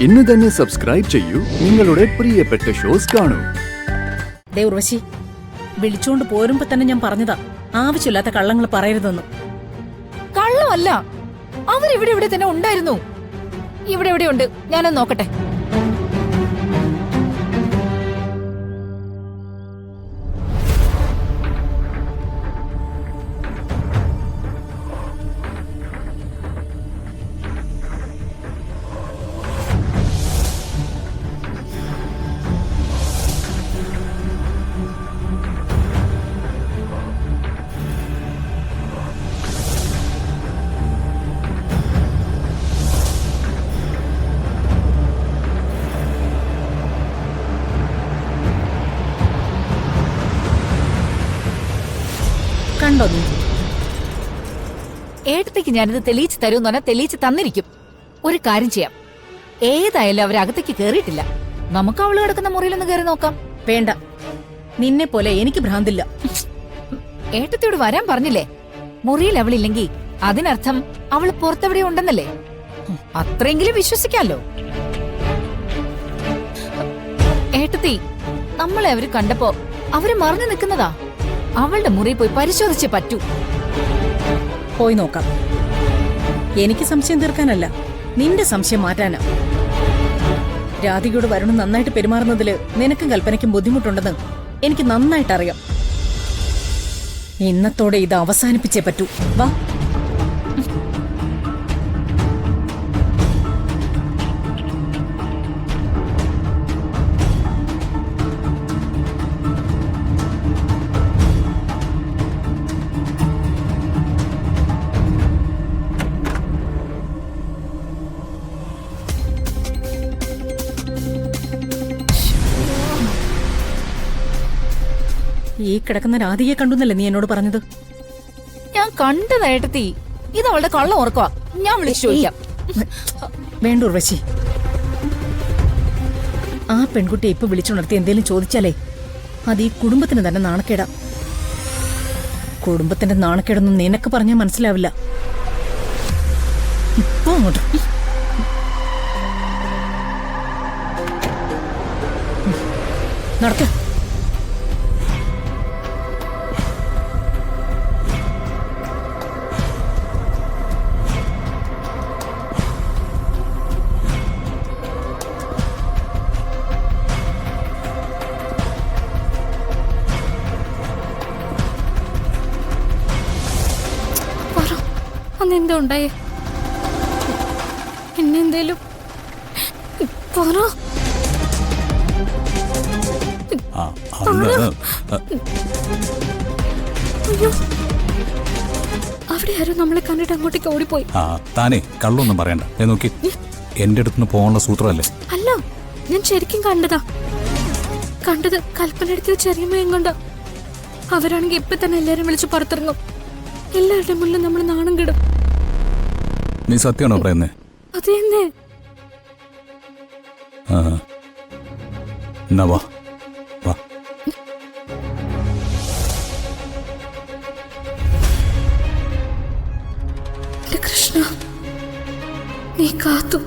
ഇന്ന് തന്നെ സബ്സ്ക്രൈബ് ചെയ്യൂ, നിങ്ങളുടെ പ്രിയപ്പെട്ട ഷോസ് കാണൂ. ഉർവശി, വിളിച്ചോണ്ട് പോരുമ്പോ തന്നെ ഞാൻ പറഞ്ഞതാ, ആവശ്യമില്ലാത്ത കള്ളങ്ങൾ പറയരുതെന്ന്. കള്ളമല്ല, അവരിവിടെ തന്നെ ഉണ്ടായിരുന്നു. ഇവിടെ ഉണ്ട്, ഞാനൊന്ന് നോക്കട്ടെ. കണ്ടോ നീ? ഏട്ടത്തേക്ക് ഞാനിത് തെളിയിച്ച് തരുമെന്ന് പറഞ്ഞാൽ തെളിയിച്ച് തന്നിരിക്കും. ഒരു കാര്യം ചെയ്യാം, ഏതായാലും അവരകത്തേക്ക് കേറിയിട്ടില്ല, നമുക്ക് അവള് കിടക്കുന്ന മുറിയിലൊന്ന് കയറി നോക്കാം. വേണ്ട, നിന്നെ പോലെ എനിക്ക് ഭ്രാന്തില്ല. ഏട്ടത്തിയോട് വരാൻ പറഞ്ഞില്ലേ? മുറിയിൽ അവളില്ലെങ്കിൽ അതിനർത്ഥം അവള് പുറത്തെവിടെ ഉണ്ടെന്നല്ലേ? അത്രയെങ്കിലും വിശ്വസിക്കാലോ. ഏട്ടത്തി, നമ്മളെ അവര് കണ്ടപ്പോ അവര് മറഞ്ഞു നിൽക്കുന്നതാ. അവളുടെ മുറി പോയി പരിശോധിച്ചേ പറ്റൂ. പോയി നോക്കാം. എനിക്ക് സംശയം തീർക്കാനല്ല, നിന്റെ സംശയം മാറ്റാനാ. രാധികയോട് വരുണ് നന്നായിട്ട് പെരുമാറുന്നതില് നിനക്കും കൽപ്പനയ്ക്കും ബുദ്ധിമുട്ടുണ്ടെന്ന് എനിക്ക് നന്നായിട്ട് അറിയാം. ഇന്നത്തോടെ ഇത് അവസാനിപ്പിച്ചേ പറ്റൂ. വാ. ഈ കിടക്കുന്ന രാധികയെ കണ്ടുന്നല്ലേ നീ എന്നോട് പറഞ്ഞത്? ഞാൻ കണ്ടതാ ഏട്ടത്തി, ഇത് അവളുടെ കള്ളം ഓർക്കുക. ഞാൻ വിളിച്ചു ചോദിക്കാം. വേണ്ട ഉർവശി, ആ പെൺകുട്ടിയെ ഇപ്പൊ വിളിച്ചുണർത്തി എന്തേലും ചോദിച്ചാലേ അത് ഈ കുടുംബത്തിന് തന്നെ നാണക്കേടാ. കുടുംബത്തിന്റെ നാണക്കേടൊന്നും നിനക്ക് പറഞ്ഞാൽ മനസ്സിലാവില്ല. ഇപ്പൊ അങ്ങോട്ട് നടക്ക. അന്നെന്താ ഉണ്ടായേ? എന്നെന്തേലും പറ. അയ്യോ, അവിടെ ആരോ നമ്മളെ കണ്ടിട്ട് അങ്ങോട്ടേക്ക് ഓടിപ്പോയി. താനേ കള്ളൊന്നും പറയണ്ട. നോക്കി, എന്റെ അടുത്തുനിന്ന് പോകാനുള്ള സൂത്രമല്ലേ? അല്ല, ഞാൻ ശരിക്കും കണ്ടതാ. കണ്ടത് കൽപ്പന എടുത്ത് ചെറിയമ്മയും കൊണ്ട്. അവരാണെങ്കിൽ ഇപ്പൊ തന്നെ എല്ലാരും വിളിച്ച് പുറത്തിറങ്ങും. എല്ലാവരുടെ മുന്നിൽ നമ്മൾ നാണം കിടും. നീ സത്യമാണോ പറയുന്നേ? അതെന്നെ. എന്നാ വാ വാ. കൃഷ്ണ, നീ കാത്തു.